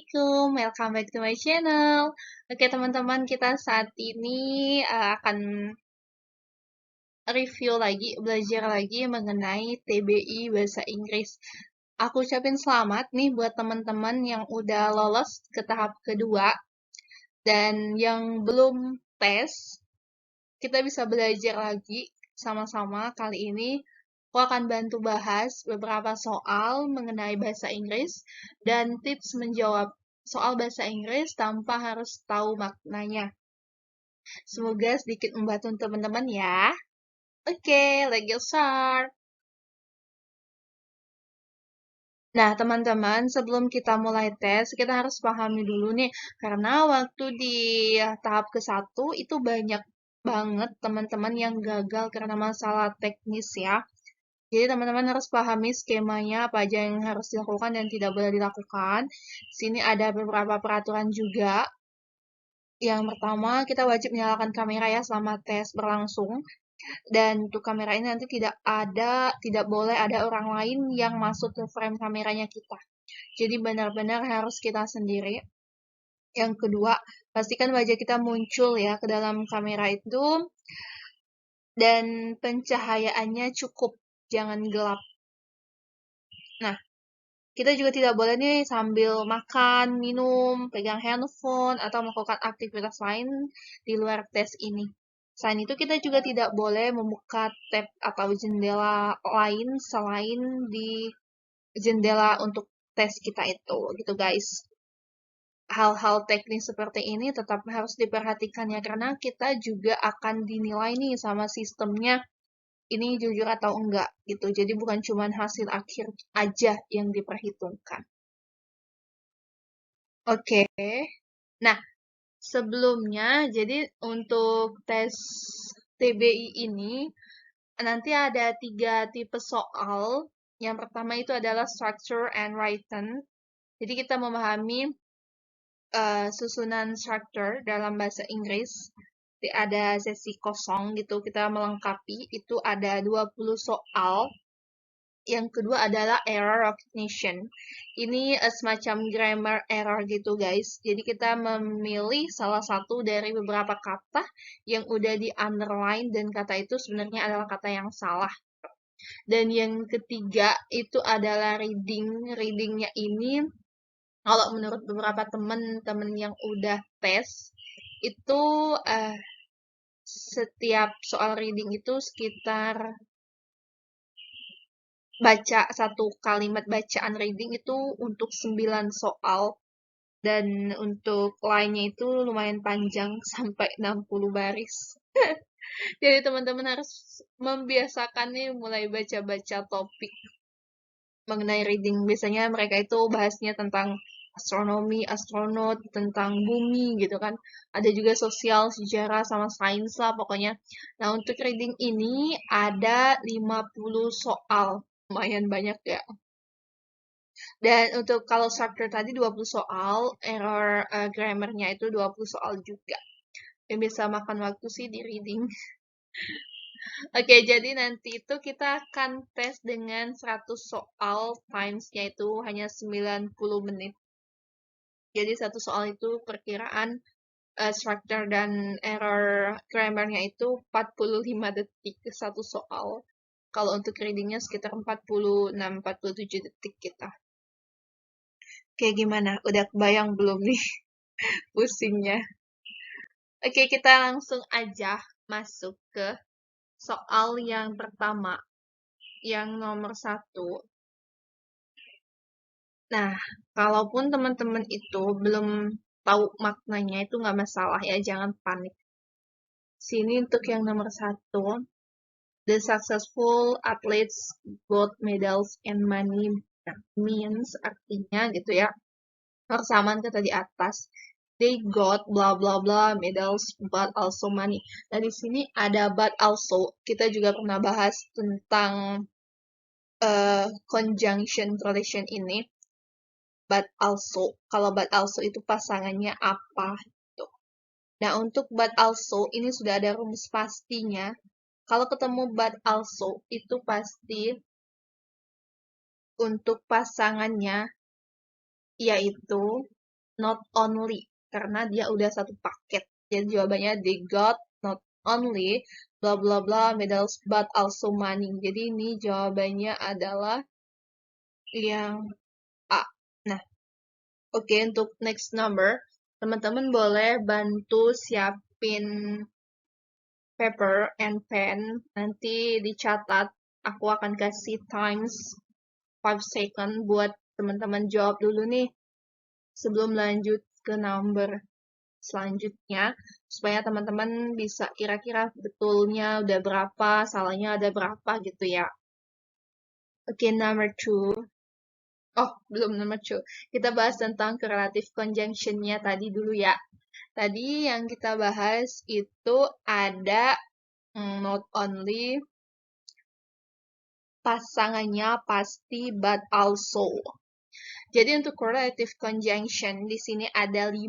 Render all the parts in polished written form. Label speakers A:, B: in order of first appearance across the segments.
A: Assalamualaikum, welcome back to my channel. Oke teman-teman, kita saat ini akan review lagi, belajar lagi mengenai TBI Bahasa Inggris. Aku ucapin selamat nih buat teman-teman yang udah lolos ke tahap kedua. Dan yang belum tes, kita bisa belajar lagi sama-sama. Kali ini aku akan bantu bahas beberapa soal mengenai bahasa Inggris dan tips menjawab soal bahasa Inggris tanpa harus tahu maknanya. Semoga sedikit membantu teman-teman ya. Oke, let's get start. Nah, teman-teman, sebelum kita mulai tes, kita harus pahami dulu nih, karena waktu di tahap ke-1 itu banyak banget teman-teman yang gagal karena masalah teknis ya. Jadi teman-teman harus pahami skemanya apa aja yang harus dilakukan dan tidak boleh dilakukan. Sini ada beberapa peraturan juga. Yang pertama, kita wajib menyalakan kamera ya selama tes berlangsung. Dan untuk kamera ini nanti tidak boleh ada orang lain yang masuk ke frame kameranya kita. Jadi benar-benar harus kita sendiri. Yang kedua, pastikan wajah kita muncul ya ke dalam kamera itu. Dan pencahayaannya cukup, jangan gelap. Nah, kita juga tidak boleh nih sambil makan, minum, pegang handphone, atau melakukan aktivitas lain di luar tes ini. Selain itu, kita juga tidak boleh membuka tab atau jendela lain selain di jendela untuk tes kita itu, gitu guys. Hal-hal teknis seperti ini tetap harus diperhatikan ya, karena kita juga akan dinilai nih sama sistemnya ini jujur atau enggak gitu. Jadi bukan cuma hasil akhir aja yang diperhitungkan. Oke. Nah, sebelumnya jadi untuk tes TBI ini nanti ada 3 tipe soal. Yang pertama itu adalah structure and written. Jadi kita memahami susunan structure dalam bahasa Inggris. Ada sesi kosong gitu, kita melengkapi, itu ada 20 soal. Yang kedua adalah error recognition. Ini semacam grammar error gitu guys. Jadi kita memilih salah satu dari beberapa kata yang udah di underline dan kata itu sebenarnya adalah kata yang salah. Dan yang ketiga itu adalah reading. Readingnya ini kalau menurut beberapa teman-teman yang udah tes itu setiap soal reading itu sekitar baca satu kalimat bacaan reading itu untuk 9 soal dan untuk lainnya itu lumayan panjang sampai 60 baris. Jadi teman-teman harus membiasakan nih mulai baca-baca topik mengenai reading. Biasanya mereka itu bahasnya tentang astronomi, astronot, tentang bumi gitu kan. Ada juga sosial, sejarah, sama sains lah pokoknya. Nah, untuk reading ini ada 50 soal. Lumayan banyak ya. Dan untuk kalau structure tadi 20 soal, error grammarnya itu 20 soal juga. Yang bisa makan waktu sih di reading. Oke, jadi nanti itu kita akan tes dengan 100 soal, times-nya itu hanya 90 menit. Jadi satu soal itu perkiraan structure dan error grammarnya itu 45 detik satu soal. Kalau untuk readingnya sekitar 46-47 detik kita. Kayak gimana? Udah kebayang belum nih pusingnya? Oke, kita langsung aja masuk ke soal yang pertama, yang nomor 1. Nah, kalaupun teman-teman itu belum tahu maknanya itu nggak masalah ya, jangan panik. Sini untuk yang nomor 1, the successful athletes got medals and money. Nah, means artinya gitu ya, persamaan kata di atas. They got blah blah blah medals but also money. Nah, di sini ada but also. Kita juga pernah bahas tentang conjunction relation ini. But also, kalau but also itu pasangannya apa gitu. Nah, untuk but also ini sudah ada rumus pastinya. Kalau ketemu but also itu pasti untuk pasangannya yaitu not only, karena dia udah satu paket. Jadi jawabannya they got not only bla bla bla medals but also money. Jadi ini jawabannya adalah yang A. Nah, oke, untuk next number, teman-teman boleh bantu siapin paper and pen. Nanti dicatat, aku akan kasih times 5 second buat teman-teman jawab dulu nih sebelum lanjut ke number selanjutnya, supaya teman-teman bisa kira-kira betulnya udah berapa, salahnya ada berapa gitu ya. Oke, number 2. Oh, belum number 2. Kita bahas tentang correlative conjunction-nya tadi dulu ya. Tadi yang kita bahas itu ada not only, pasangannya pasti, but also. Jadi untuk correlative conjunction di sini ada 5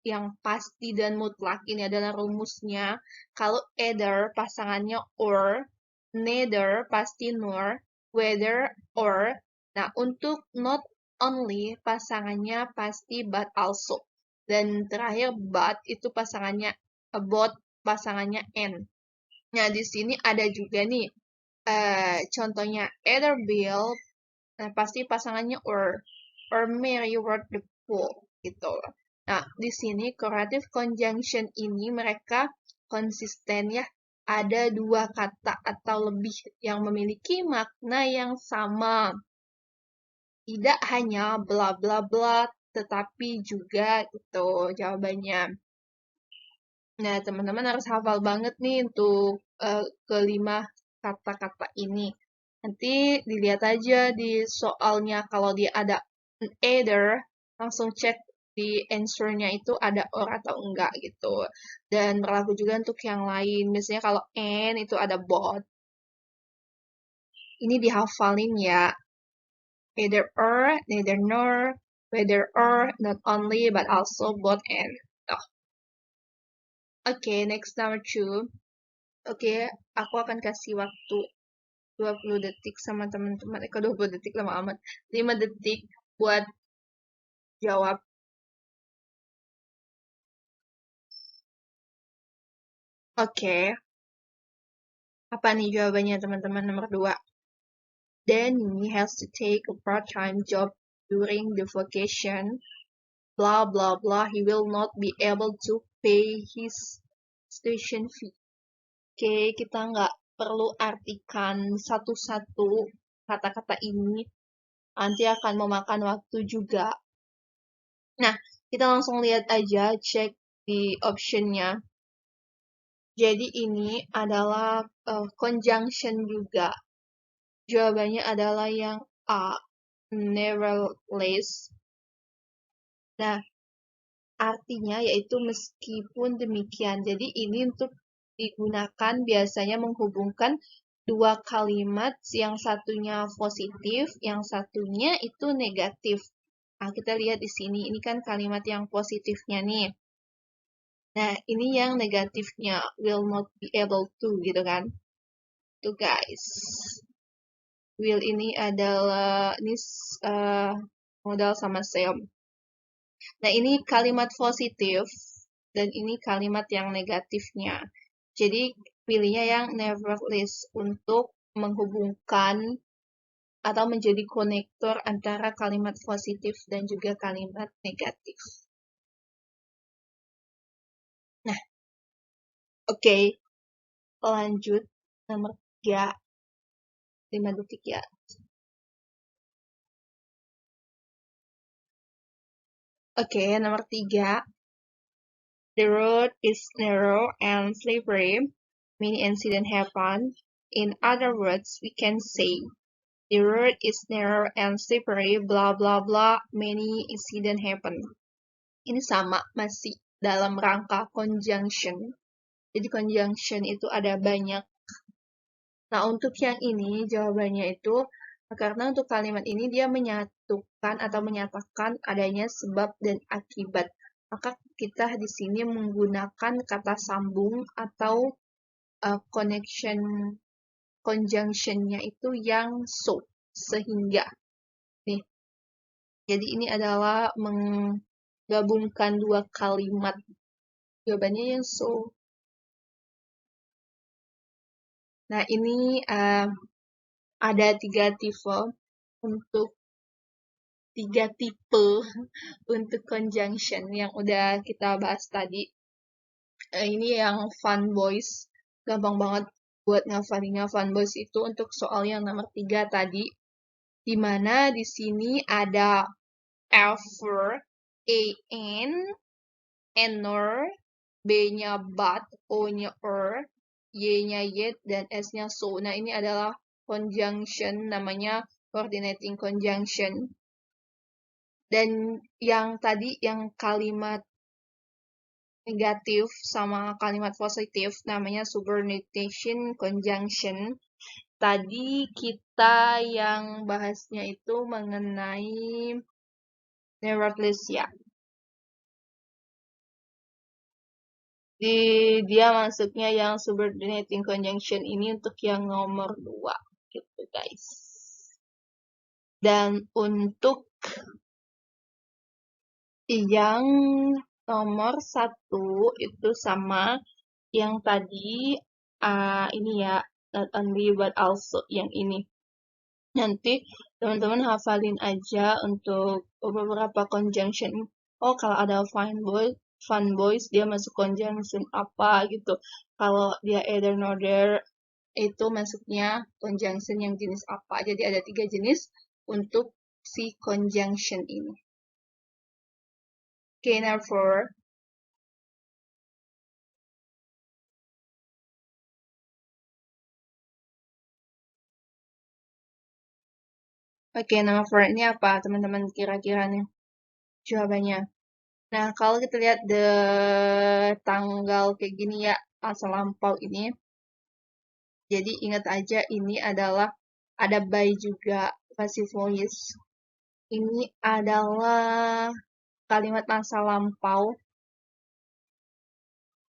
A: yang pasti dan mutlak. Ini adalah rumusnya. Kalau either pasangannya or, neither pasti nor, whether or. Nah, untuk not only pasangannya pasti but also. Dan terakhir but itu pasangannya both, pasangannya and. Nah, di sini ada juga nih contohnya either Bill, nah pasti pasangannya or Mary were the pool gitu. Nah, di sini correlative conjunction ini mereka konsisten ya. Ada 2 kata atau lebih yang memiliki makna yang sama. Tidak hanya bla bla bla, tetapi juga gitu jawabannya. Nah, teman-teman harus hafal banget nih untuk kelima kata-kata ini. Nanti dilihat aja di soalnya kalau dia ada either, langsung cek di answer-nya itu ada or atau enggak gitu. Dan berlaku juga untuk yang lain. Biasanya kalau and itu ada both. Ini dihafalin ya. Either or, neither nor, whether or, not only, but also both and. Oh. Oke, next number 2. Oke, aku akan kasih waktu 20 detik sama teman-teman. 20 detik lama amat. 5 detik buat jawab. Oke. Apa nih jawabannya teman-teman nomor 2? Danny has to take a part-time job during the vacation. Blah blah blah. He will not be able to pay his tuition fee. Oke, kita nggak perlu artikan satu-satu kata-kata ini. Nanti akan memakan waktu juga. Nah, kita langsung lihat aja, cek di optionnya. Jadi ini adalah conjunction juga. Jawabannya adalah yang A, nevertheless. Nah, artinya yaitu meskipun demikian. Jadi ini untuk digunakan biasanya menghubungkan 2 kalimat, yang satunya positif, yang satunya itu negatif. Nah, kita lihat di sini, ini kan kalimat yang positifnya nih. Nah, ini yang negatifnya, will not be able to, gitu kan. Tuh guys. Will ini adalah, ini modal sama Sam. Nah, ini kalimat positif, dan ini kalimat yang negatifnya. Jadi, pilihnya yang nevertheless untuk menghubungkan atau menjadi konektor antara kalimat positif dan juga kalimat negatif. Nah, oke. Lanjut. Nomor 3. 5 detik ya. Oke, nomor 3. The road is narrow and slippery. Many incidents happen. In other words, we can say, the road is narrow and slippery, blah blah blah, many incidents happen. Ini sama, masih dalam rangka conjunction. Jadi conjunction itu ada banyak. Nah, untuk yang ini jawabannya itu karena untuk kalimat ini dia menyatukan atau menyatakan adanya sebab dan akibat. Maka kita di sini menggunakan kata sambung atau connection conjunction-nya itu yang so, sehingga. Nih. Jadi ini adalah gabungkan dua kalimat. Jawabannya yang so. Nah, ini ada tiga tipe untuk conjunction yang udah kita bahas tadi. Ini yang fun boys, gampang banget buat ngafalinnya. Fun boys itu untuk soal yang nomor 3 tadi, di mana di sini ada ever, an, enor, b-nya but, o-nya y-nya yet, dan s-nya so. Nah, ini adalah conjunction, namanya coordinating conjunction. Dan yang tadi, yang kalimat negatif sama kalimat positif, namanya subordination conjunction. Tadi kita yang bahasnya itu mengenai neuralgia. Dia masuknya yang subordinating conjunction ini untuk yang nomor 2 gitu guys. Dan untuk yang nomor 1 itu sama yang tadi, ini ya, not only but also yang ini. Nanti teman-teman hafalin aja untuk beberapa conjunction. Oh, kalau ada fun boys dia masuk conjunction apa gitu. Kalau dia either nor-there itu masuknya conjunction yang jenis apa. Jadi ada 3 jenis untuk si conjunction ini. Okay, now for Oke, nama for ini apa teman-teman kira-kira nih jawabannya? Nah, kalau kita lihat tanggal kayak gini ya, masa lampau ini, jadi ingat aja ini adalah ada by juga, passive voice. Ini adalah kalimat masa lampau.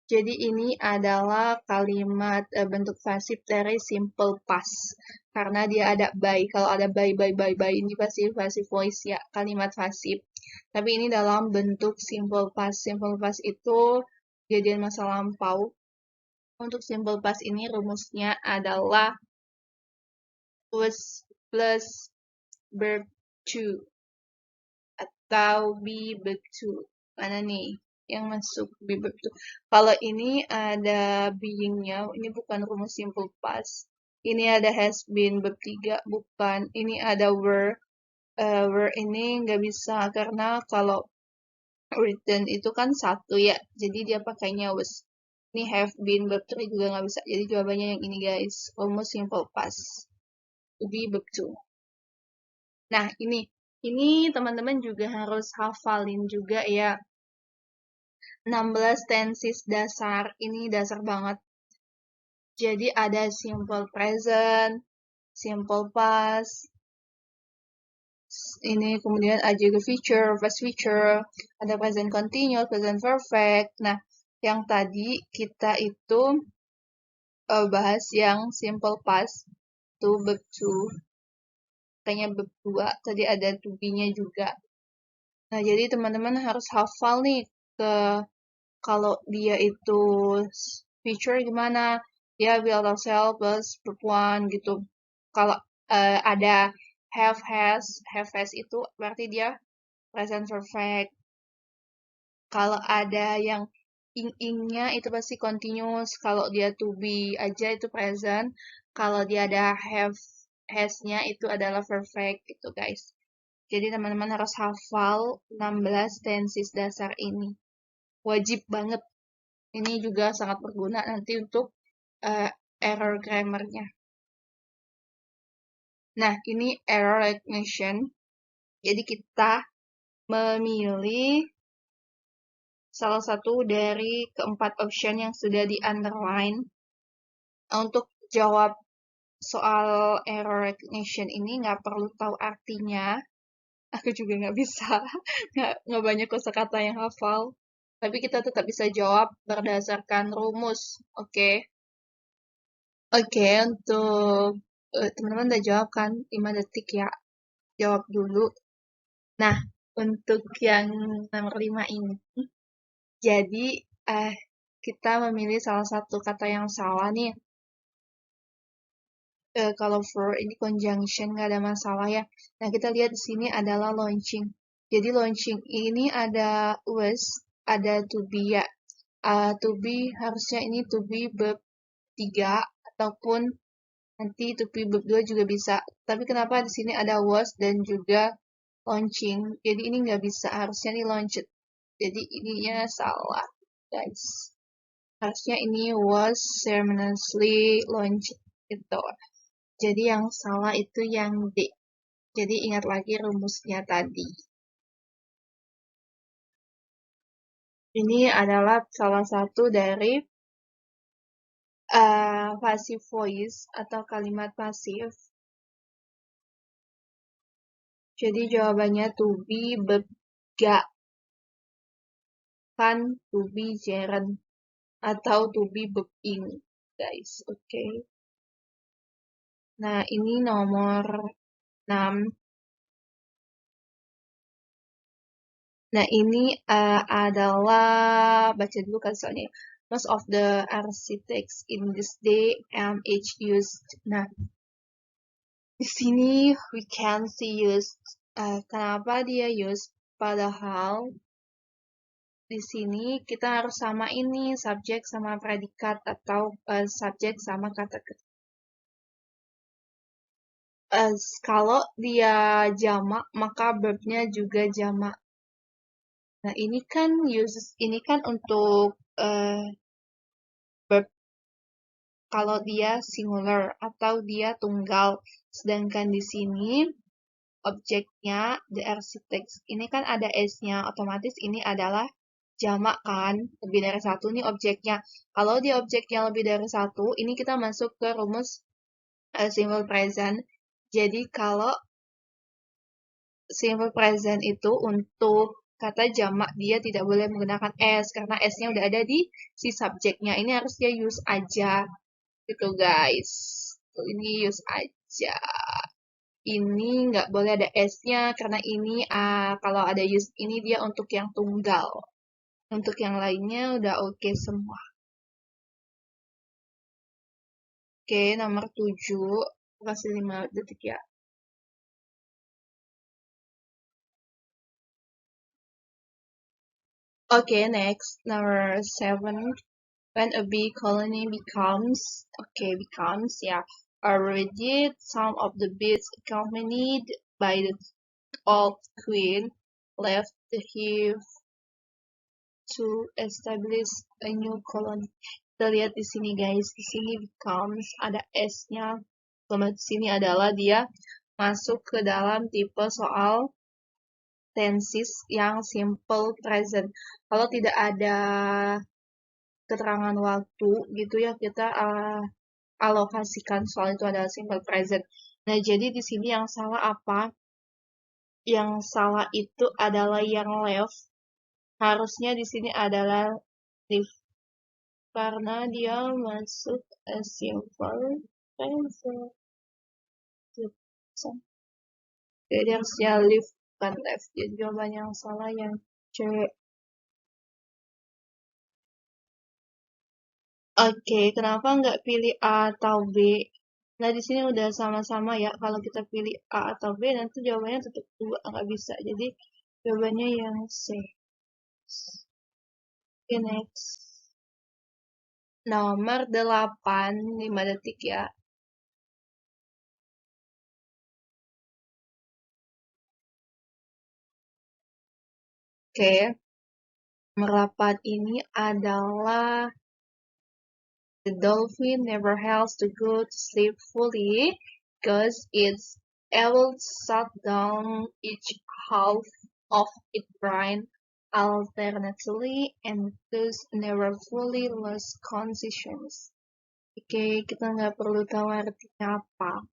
A: Jadi ini adalah kalimat bentuk pasif dari simple past. Karena dia ada by. Kalau ada by, ini pasti passive voice ya, kalimat pasif. Tapi ini dalam bentuk simple past. Simple past itu kejadian masa lampau. Untuk simple past ini rumusnya adalah was plus verb to atau be verb to. Mana nih yang masuk be verb to? Kalau ini ada being-nya, ini bukan rumus simple past. Ini ada has been verb 3, bukan. Ini ada were. Were ini nggak bisa karena kalau written itu kan satu ya, jadi dia pakainya was. Ini have been verb 3 juga nggak bisa, jadi jawabannya yang ini guys, rumus simple past. To be verb 2. Nah, ini teman-teman juga harus hafalin juga ya. 16 tenses dasar, ini dasar banget. Jadi ada simple present, simple past, ini kemudian ada juga future, past future, ada present continuous, present perfect. Nah, yang tadi kita itu bahas yang simple past, to verb to, kayaknya verb 2, tadi ada to be-nya juga. Nah, jadi teman-teman harus hafal nih kalau dia itu future gimana, ya will ourselves plus verb 1 gitu. Kalau ada have has itu berarti dia present perfect. Kalau ada yang ing-ingnya itu pasti continuous. Kalau dia to be aja itu present. Kalau dia ada have has-nya itu adalah perfect gitu guys. Jadi teman-teman harus hafal 16 tenses dasar ini. Wajib banget. Ini juga sangat berguna nanti untuk error grammarnya. Nah, ini error recognition. Jadi kita memilih salah satu dari keempat option yang sudah di underline. Untuk jawab soal error recognition ini nggak perlu tahu artinya. Aku juga nggak bisa, nggak banyak kosakata yang hafal. Tapi kita tetap bisa jawab berdasarkan rumus, oke? Oke, untuk teman-teman udah jawab kan? 5 detik ya, jawab dulu. Nah, untuk yang nomor 5 ini. Jadi, eh, kita memilih salah satu kata yang salah nih. Kalau for ini conjunction nggak ada masalah ya. Nah, kita lihat di sini adalah launching. Jadi launching ini ada was, ada to be ya. To be harusnya ini to be verb 3 ataupun nanti to be verb 2 juga bisa. Tapi kenapa di sini ada was dan juga launching? Jadi ini nggak bisa, harusnya ini launched. Jadi ininya salah, guys. Harusnya ini was ceremoniously launched gitu. Jadi yang salah itu yang D. Jadi ingat lagi rumusnya tadi. Ini adalah salah satu dari passive voice atau kalimat pasif. Jadi jawabannya to be bega kan to be gerund atau to be being, guys. Oke. Nah, ini nomor 6. Nah, ini adalah baca dulu kan soalnya. Most of the architects in this day and age used. Nah, di sini we can see used. Kenapa dia used? Padahal di sini kita harus sama ini subjek sama predikat atau subjek sama kata kerja. Kalau dia jamak maka verbnya juga jamak. Nah, ini kan uses ini kan untuk verb kalau dia singular atau dia tunggal. Sedangkan di sini objeknya the architects. Ini kan ada s-nya, otomatis ini adalah jamak kan, lebih dari satu nih objeknya. Kalau di objeknya lebih dari satu, ini kita masuk ke rumus simple present. Jadi kalau simple present itu untuk kata jamak dia tidak boleh menggunakan s karena s-nya udah ada di si subjeknya. Ini harus dia use aja gitu guys. Tuh, ini use aja. Ini nggak boleh ada s-nya karena ini kalau ada use ini dia untuk yang tunggal. Untuk yang lainnya udah oke semua. Oke, nomor 7. Kasih 5 detik ya. Oke, next. Number 7. When a bee colony becomes, yeah. Already, some of the bees accompanied by the old queen left the hive to establish a new colony. Kita lihat di sini guys, di sini becomes ada s-nya. Di sini adalah dia masuk ke dalam tipe soal tenses yang simple present. Kalau tidak ada keterangan waktu gitu ya kita alokasikan soal itu adalah simple present. Nah, jadi di sini yang salah apa? Yang salah itu adalah yang left. Harusnya di sini adalah live karena dia masuk simple present. Jadi harusnya live bukan left. Jadi jawaban yang salah yang C. Oke, kenapa nggak pilih A atau B? Nah, di sini udah sama-sama ya. Kalau kita pilih A atau B, nanti jawabannya tetap 2, nggak bisa. Jadi, jawabannya yang C. Oke, next. Nomor 8, 5 detik ya. Oke, nomor 8 ini adalah the dolphin never has to go to sleep fully because it's able to shut down each half of its brain alternately and thus never fully lose consciousness. Oke, kita nggak perlu tahu artinya apa.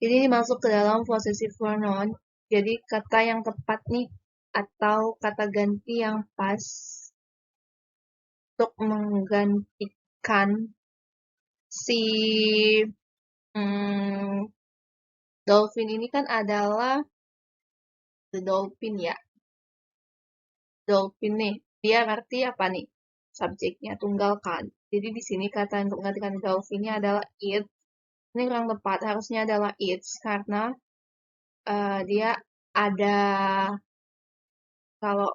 A: Ini masuk ke dalam possessive pronoun. Jadi kata yang tepat nih atau kata ganti yang pas untuk menggantikan si dolphin ini kan adalah The dolphin ya. Dolphin nih, dia ngerti apa nih? Subjeknya tunggal kan. Jadi di sini kata untuk menggantikan dolphinnya adalah it. Ini kurang tepat, harusnya adalah it's karena dia ada kalau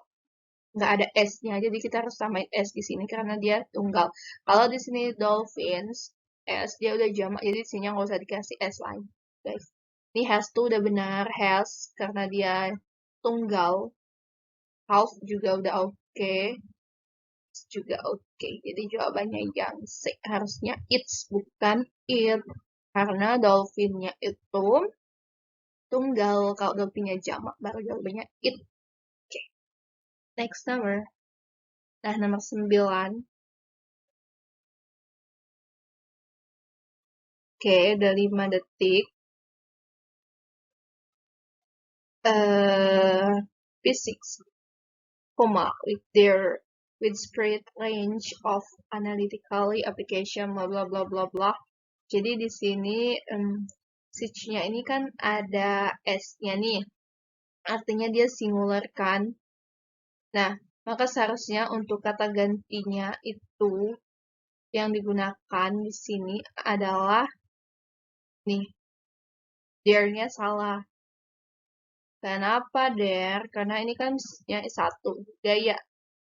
A: nggak ada S-nya, jadi kita harus samain S di sini karena dia tunggal. Kalau di sini dolphins, S dia udah jamak, jadi di sini nggak usah dikasih S lagi, guys. Ini has tuh udah benar, has karena dia tunggal. Half juga udah oke, juga oke. Jadi jawabannya yang C. Harusnya it's bukan it. Karena dolphinnya itu tunggal, kalau dolphinnya jamak baru jawabannya it. Oke. Next number. Nah, nomor 9. Oke, udah 5 detik. Physics, comma, with spread range of analytically application, bla bla bla bla bla. Jadi di sini switch-nya ini kan ada S-nya nih. Artinya dia singular kan. Nah, maka seharusnya untuk kata gantinya itu yang digunakan di sini adalah nih, there-nya salah. Kenapa there? Karena ini kan nya satu gaya.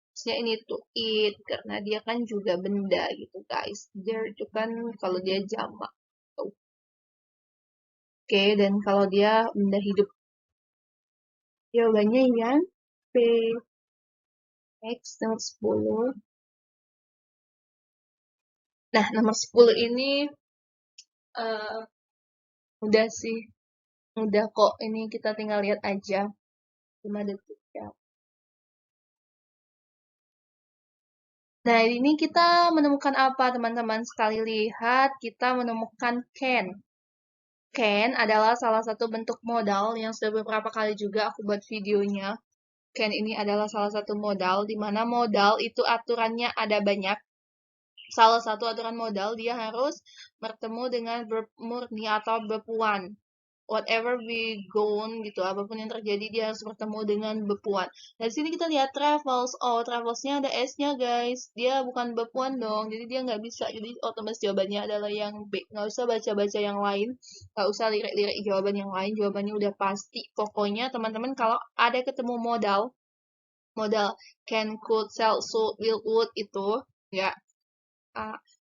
A: Maksudnya ini tuh it karena dia kan juga benda gitu guys. There itu kan kalau dia jamak. Oke, dan kalau dia benda hidup. Jawabannya yang B. Next, nomor 10. Nah, nomor 10 ini uh, udah sih. Udah kok, ini kita tinggal lihat aja. 5 detik ya. Nah, ini kita menemukan apa, teman-teman? Sekali lihat, kita menemukan can. Can adalah salah satu bentuk modal yang sudah beberapa kali juga aku buat videonya. Can ini adalah salah satu modal, di mana modal itu aturannya ada banyak. Salah satu aturan modal, dia harus bertemu dengan verb murni atau verb one. Whatever we go on gitu, apapun yang terjadi dia harus bertemu dengan verb one. Dari sini kita lihat travels. Oh, travelsnya ada S-nya guys. Dia bukan verb one dong, jadi dia nggak bisa. Jadi otomatis jawabannya adalah yang B. Nggak usah baca-baca yang lain, nggak usah lirik-lirik jawaban yang lain. Jawabannya udah pasti. Pokoknya teman-teman kalau ada ketemu modal can, could, shall, should, will, would itu ya,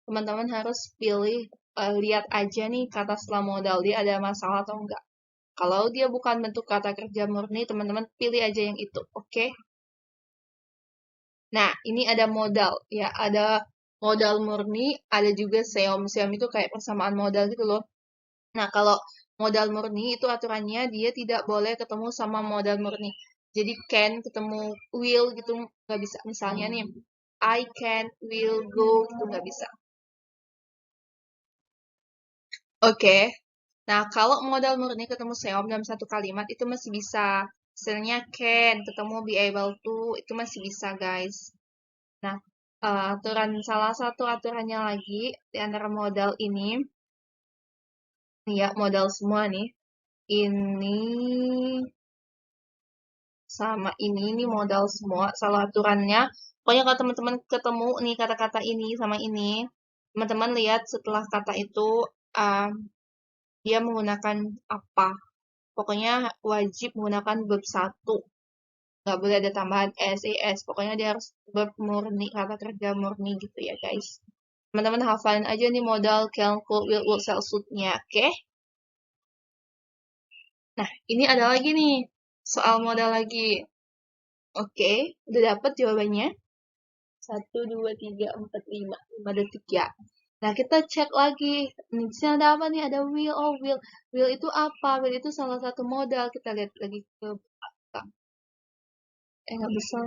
A: teman-teman harus pilih, lihat aja nih kata setelah modal dia ada masalah atau enggak. Kalau dia bukan bentuk kata kerja murni, teman-teman pilih aja yang itu, oke? Nah, ini ada modal, ya, ada modal murni, ada juga seom. Seom itu kayak persamaan modal gitu loh. Nah, kalau modal murni itu aturannya dia tidak boleh ketemu sama modal murni. Jadi can ketemu will gitu nggak bisa. Misalnya nih, I can, will, go gitu nggak bisa. Oke. Nah, kalau modal murni ketemu seom dalam satu kalimat itu masih bisa. Misalnya can ketemu be able to itu masih bisa, guys. Nah, salah satu aturannya lagi di antara modal ini, nih ya modal semua nih. Ini sama ini modal semua. Salah aturannya. Pokoknya kalau teman-teman ketemu nih kata-kata ini sama ini, teman-teman lihat setelah kata itu dia menggunakan apa. Pokoknya wajib menggunakan verb satu. Nggak boleh ada tambahan s, es. Pokoknya dia harus verb murni, kata kerja murni gitu ya guys. Teman-teman hafalin aja nih modal can, could, will, would, shall, should-nya, oke? Nah, ini ada lagi nih, soal modal lagi. Oke, udah dapet jawabannya? 1, 2, 3, 4, 5. 5 detik ya. Nah, kita cek lagi. Di sini ada apa nih? Ada will. Oh, will. Will itu apa? Will itu salah satu modal. Kita lihat lagi ke belakang. Nggak bisa.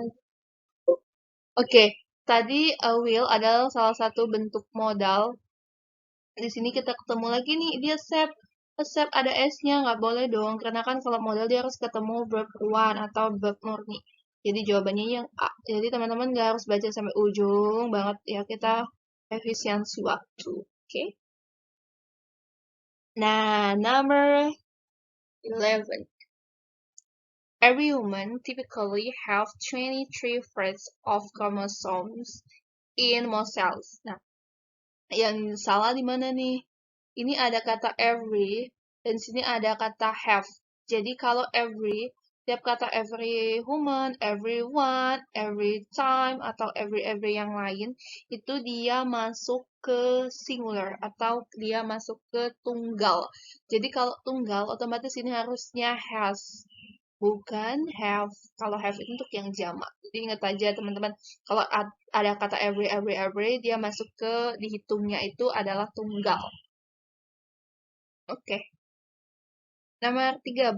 A: Oke, tadi will adalah salah satu bentuk modal. Di sini kita ketemu lagi nih, dia accept. Accept ada S-nya, nggak boleh dong. Karena kan kalau modal dia harus ketemu verb one atau verb murni. Jadi jawabannya yang A. Jadi teman-teman nggak harus baca sampai ujung banget ya. Kita efisiensi waktu. Oke. Nah, number 11. Every woman typically have 23 pairs of chromosomes in most cells. Nah, yang salah di mana nih? Ini ada kata every, dan sini ada kata have. Jadi kalau every, tiap kata every woman, everyone, every time, atau every yang lain, itu dia masuk ke singular, atau dia masuk ke tunggal. Jadi kalau tunggal, otomatis ini harusnya has, bukan have. Kalau have itu untuk yang jamak. Jadi ingat aja teman-teman, kalau ada kata every, dia masuk ke dihitungnya itu adalah tunggal. Oke. Nomor 13.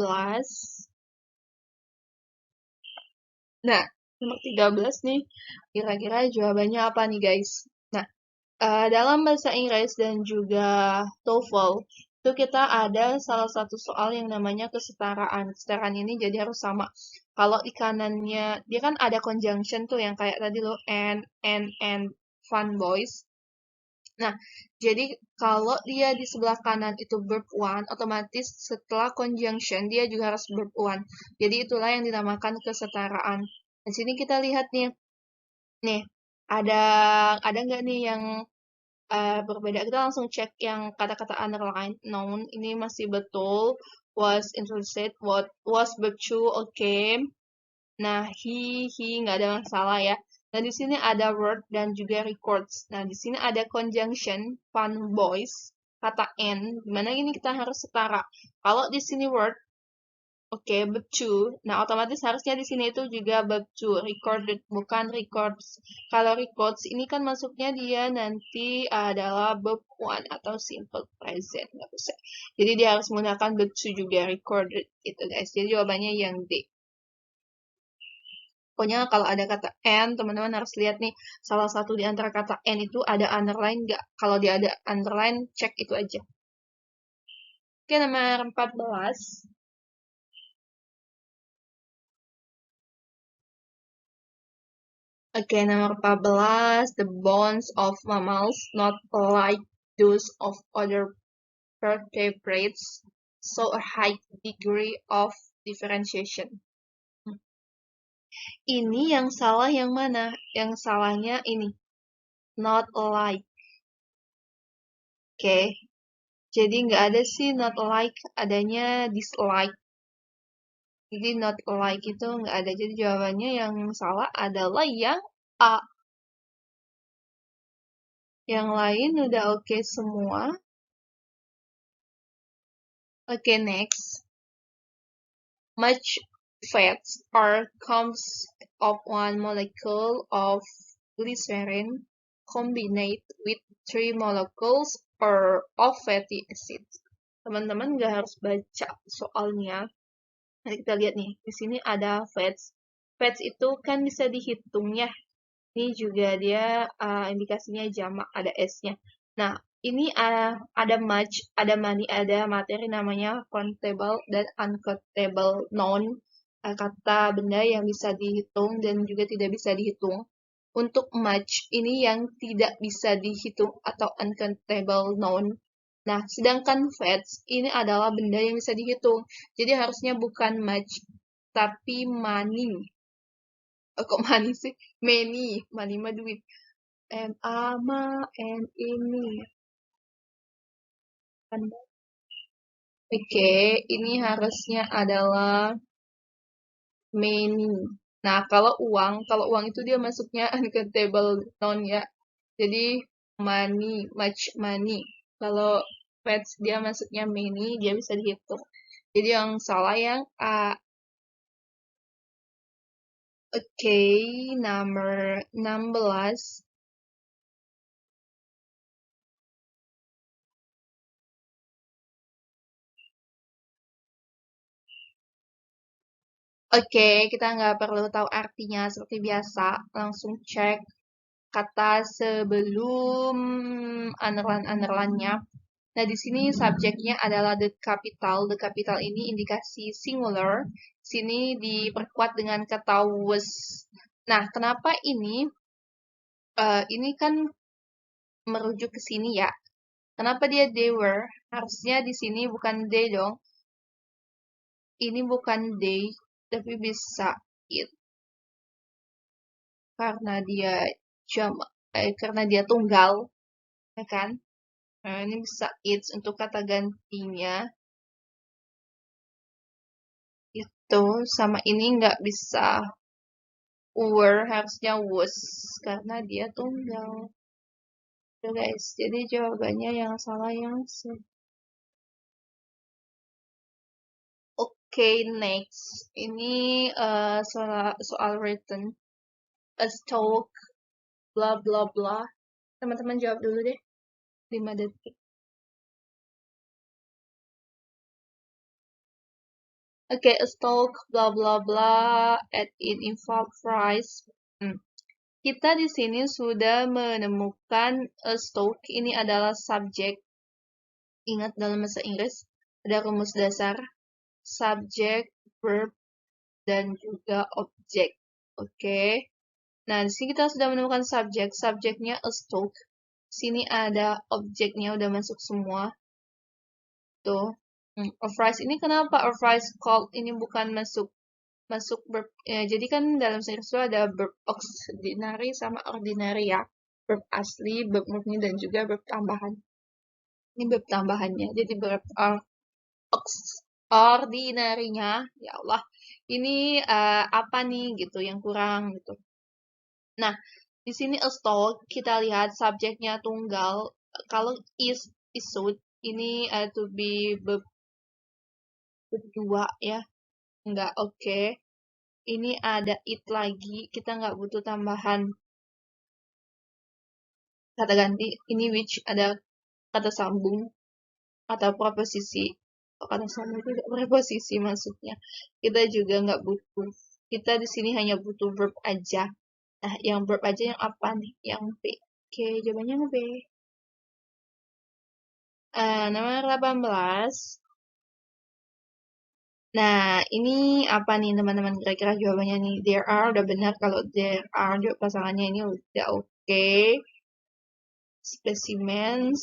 A: Nah, nomor 13 nih, kira-kira jawabannya apa nih guys? Nah, dalam bahasa Inggris dan juga TOEFL, itu kita ada salah satu soal yang namanya kesetaraan. Kesetaraan ini jadi harus sama. Kalau di kanannya, dia kan ada conjunction tuh yang kayak tadi loh, and, fun boys. Nah, jadi kalau dia di sebelah kanan itu verb one, otomatis setelah conjunction dia juga harus verb one. Jadi itulah yang dinamakan kesetaraan. Di sini kita lihat nih ada nggak nih yang berbeda? Kita langsung cek yang kata-kata underline. Noun ini masih betul. Was interested. What was verb two? Oke. Nah, he nggak ada masalah ya. Nah, di sini ada word dan juga records. Nah, di sini ada conjunction, fun boys, kata and, dimana ini kita harus setara. Kalau di sini word, oke, verb to. Nah, otomatis harusnya di sini itu juga verb to, recorded, bukan records. Kalau records, ini kan masuknya dia nanti adalah verb one atau simple present, nggak bisa. Jadi dia harus menggunakan verb to juga, recorded, gitu guys. Jadi jawabannya yang D. Pokoknya kalau ada kata and, teman-teman harus lihat nih, salah satu di antara kata and itu ada underline nggak? Kalau dia ada underline, cek itu aja. Oke, nomor 14. Oke, nomor 14. The bones of mammals, not like those of other vertebrates, show a high degree of differentiation. Ini yang salah yang mana? Yang salahnya ini, not alike. Oke, jadi nggak ada sih not alike, adanya dislike. Jadi not alike itu nggak ada. Jadi jawabannya yang salah adalah yang A. Yang lain udah oke semua. Oke, next. Much fats are comes of one molecule of glycerin combined with 3 molecules or of fatty acids. Teman-teman nggak harus baca soalnya. Nanti kita lihat nih, di sini ada fats. Fats itu kan bisa dihitung ya. Ini juga dia indikasinya jamak, ada S-nya. Nah, ini ada much, ada many, ada materi namanya countable dan uncountable noun, kata benda yang bisa dihitung dan juga tidak bisa dihitung. Untuk much, ini yang tidak bisa dihitung atau uncountable noun. Nah, sedangkan fats, ini adalah benda yang bisa dihitung. Jadi harusnya bukan much, tapi money. Kok money sih? Money mah duit. M-A-M-A, N ini. Oke, ini harusnya adalah many. Nah, kalau uang itu dia masuknya uncountable noun ya. Jadi money, much money. Kalau pets dia masuknya many, dia bisa dihitung. Jadi yang salah yang A. Oke, nomor 16. Oke, kita nggak perlu tahu artinya seperti biasa. Langsung cek kata sebelum underline-underline-nya. Nah, di sini subjeknya adalah the capital. The capital ini indikasi singular. Sini diperkuat dengan kata was. Nah, kenapa ini? Ini kan merujuk ke sini ya. Kenapa dia they were? Harusnya di sini bukan they dong. Ini bukan they. tapi bisa it karena dia karena dia tunggal, ya kan? Nah, ini bisa it untuk kata gantinya itu sama ini nggak bisa were, harusnya was karena dia tunggal. Tuh guys, jadi jawabannya yang salah yang C. Oke, next. Ini soal written. A stalk, bla bla bla. Teman-teman jawab dulu deh. 5 detik. Oke, a stalk, bla bla bla, add in involve fries. Kita di sini sudah menemukan a stalk. Ini adalah subjek. Ingat dalam bahasa Inggris ada rumus dasar. Subjek, verb, dan juga objek. Oke. Nah, di sini kita sudah menemukan subjek. Subjeknya a stalk. Sini ada objeknya udah masuk semua. Tuh. Of rice ini kenapa of rice called ini bukan masuk verb ya, jadi kan dalam series itu ada verb auxiliary sama ordinary ya. Verb asli, verb murni dan juga verb tambahan. Ini verb tambahannya. Jadi verb ordinary-nya ya Allah. Ini apa nih gitu yang kurang gitu. Nah, di sini a stalk kita lihat subjeknya tunggal. Kalau isud ini to be berdua ya. Enggak oke. Ini ada it lagi. Kita nggak butuh tambahan kata ganti. Ini which ada kata sambung atau preposisi. Kata sambung itu preposisi maksudnya. Kita juga nggak butuh. Kita di sini hanya butuh verb aja. Nah, yang verb aja yang apa nih? Yang B. Oke, jawabannya yang B. Nomor 18. Nah, ini apa nih teman-teman kira-kira jawabannya nih? There are udah benar kalau there are pasangannya ini udah oke. Specimens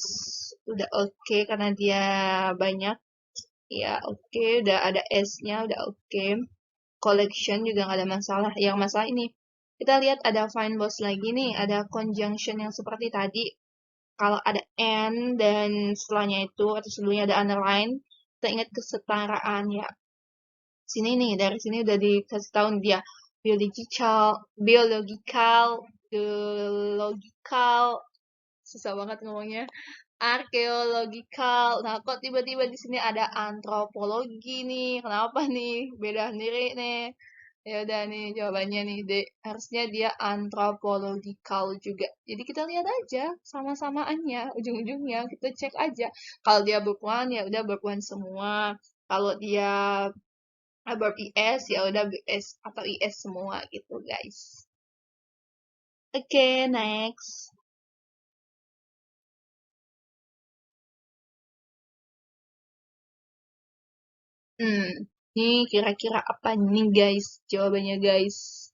A: udah oke karena dia banyak. Ya oke, udah ada S-nya udah oke. Collection juga nggak ada masalah. Yang masalah ini kita lihat ada find boss lagi nih, ada conjunction yang seperti tadi. Kalau ada and dan setelahnya itu atau sebelumnya ada underline, kita ingat kesetaraan ya. Sini nih, dari sini udah dikasih tahu dia biological, susah banget ngomongnya. Archaeological. Nah, kok tiba-tiba di sini ada antropologi nih? Kenapa nih? Beda sendiri nih. Ya udah nih jawabannya nih, harusnya dia anthropological juga. Jadi kita lihat aja sama-samaannya, ujung-ujungnya kita cek aja. Kalau dia berpuan ya udah berpuan semua. Kalau dia verb is ya udah is atau is semua gitu guys. Oke, next. Ini kira-kira apa nih guys? Jawabannya guys.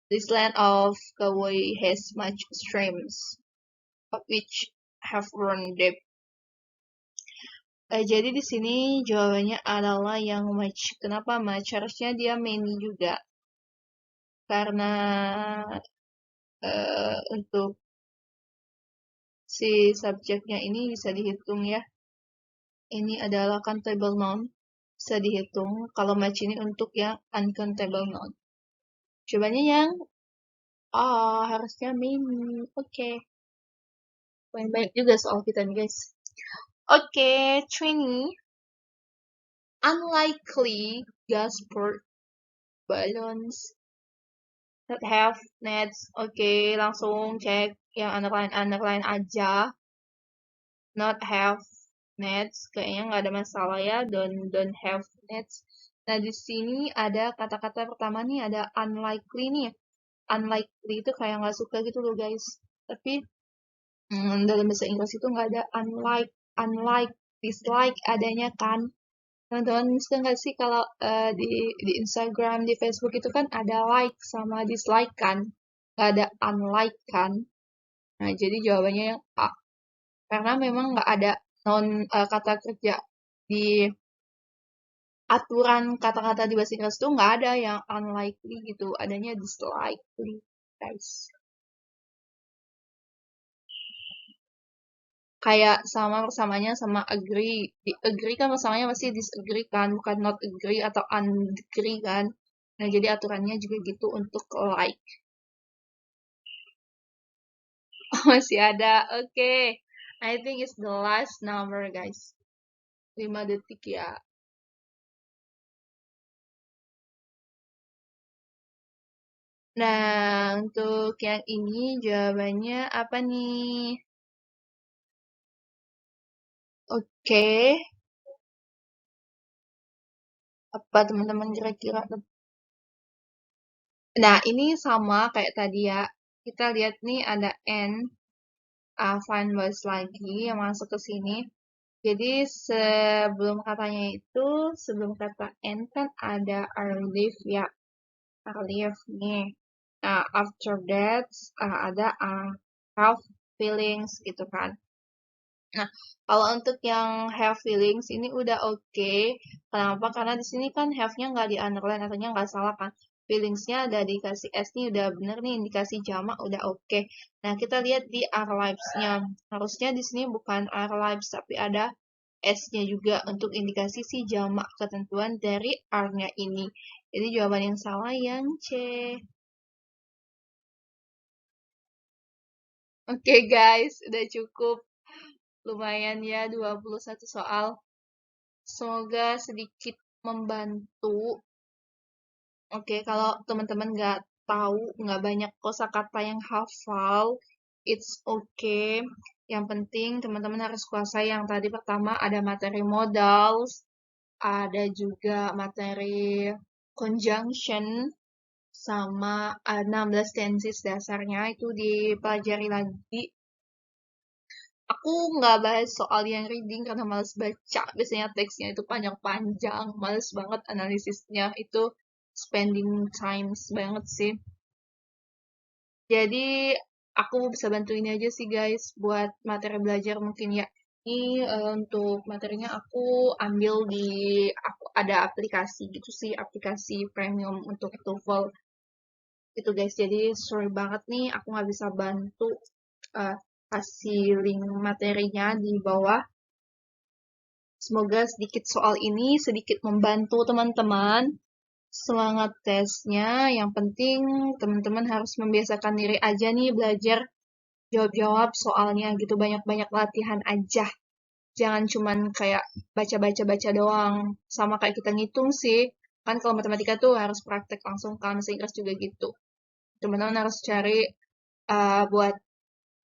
A: This land of Kauai has much streams, of which have run deep. Jadi di sini jawabannya adalah yang much. Kenapa much? Harusnya dia many juga. Karena untuk si subjeknya ini bisa dihitung ya. Ini adalah countable noun. Bisa dihitung. Kalau much ini untuk yang uncountable noun. Jawabannya yang harusnya many. Oke. Banyak juga soal kita nih guys. Oke, 20. Unlikely gas port balloons that have nets. Oke, langsung cek yang underline aja. Not have nets, kayaknya nggak ada masalah ya. Don't have nets. Nah, di sini ada kata-kata pertama nih, ada unlikely nih. Unlikely itu kayak nggak suka gitu loh guys. Tapi dalam bahasa Inggris itu nggak ada unlike, dislike adanya kan. Teman-teman bisa nggak sih kalau di Instagram, di Facebook itu kan ada like sama dislike kan, nggak ada unlike kan. Nah, jadi jawabannya yang A. Karena memang nggak ada kata kerja di aturan kata-kata di bahasa Inggris tuh nggak ada yang unlikely gitu, adanya dislikely, guys. Kayak sama persamanya sama agree. Agree kan persamanya pasti disagree kan, bukan not agree atau unagree kan. Nah, jadi aturannya juga gitu untuk like. Masih ada. Oke. I think it's the last number, guys. 5 detik ya. Nah, untuk yang ini jawabannya apa nih? Oke. Apa teman-teman kira-kira? Nah, ini sama kayak tadi ya. Kita lihat nih ada N, find voice lagi yang masuk ke sini. Jadi sebelum katanya itu, sebelum kata N kan ada are live ya. Are live nih. Nah, after that ada have feelings gitu kan. Nah, kalau untuk yang have feelings ini udah oke. Kenapa? Karena di sini kan have-nya nggak di underline, artinya nggak salah kan. Feelings-nya ada dikasih S nih, udah bener nih, indikasi jamak udah oke. Nah, kita lihat di our lives-nya. Harusnya di sini bukan our lives, tapi ada S-nya juga untuk indikasi si jamak ketentuan dari are-nya ini. Jadi jawaban yang salah yang C. Oke guys, udah cukup. Lumayan ya 21 soal. Semoga sedikit membantu. Oke, kalau teman-teman nggak tahu, nggak banyak kosakata yang hafal, it's okay. Yang penting teman-teman harus kuasai yang tadi pertama ada materi modals, ada juga materi conjunction, sama 16 tenses dasarnya itu dipelajari lagi. Aku nggak bahas soal yang reading karena males baca. Biasanya teksnya itu panjang-panjang. Males banget analisisnya. Itu spending times banget sih. Jadi aku bisa bantu ini aja sih guys buat materi belajar mungkin ya. Ini untuk materinya aku ambil di aku ada aplikasi gitu sih, aplikasi premium untuk TOEFL gitu guys. Jadi sorry banget nih aku nggak bisa bantu eh, kasih link materinya di bawah. Semoga sedikit soal ini sedikit membantu teman-teman. Semangat tesnya. Yang penting teman-teman harus membiasakan diri aja nih belajar jawab-jawab soalnya gitu. Banyak-banyak latihan aja. Jangan cuman kayak baca-baca-baca doang. Sama kayak kita ngitung sih. Kan kalau matematika tuh harus praktek langsung kan. Bahasa Inggris juga gitu. Teman-teman harus cari buat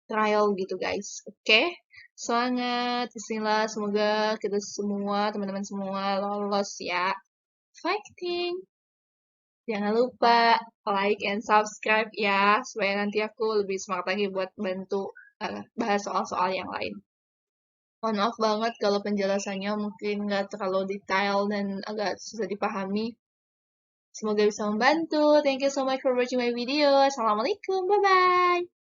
A: trial gitu guys. Oke? Semangat, bismillah, semoga kita semua, teman-teman semua lolos ya. Fighting! Jangan lupa like and subscribe ya, supaya nanti aku lebih semangat lagi buat bantu bahas soal-soal yang lain. Mohon maaf banget kalau penjelasannya mungkin nggak terlalu detail dan agak susah dipahami. Semoga bisa membantu. Thank you so much for watching my video. Assalamualaikum. Bye-bye.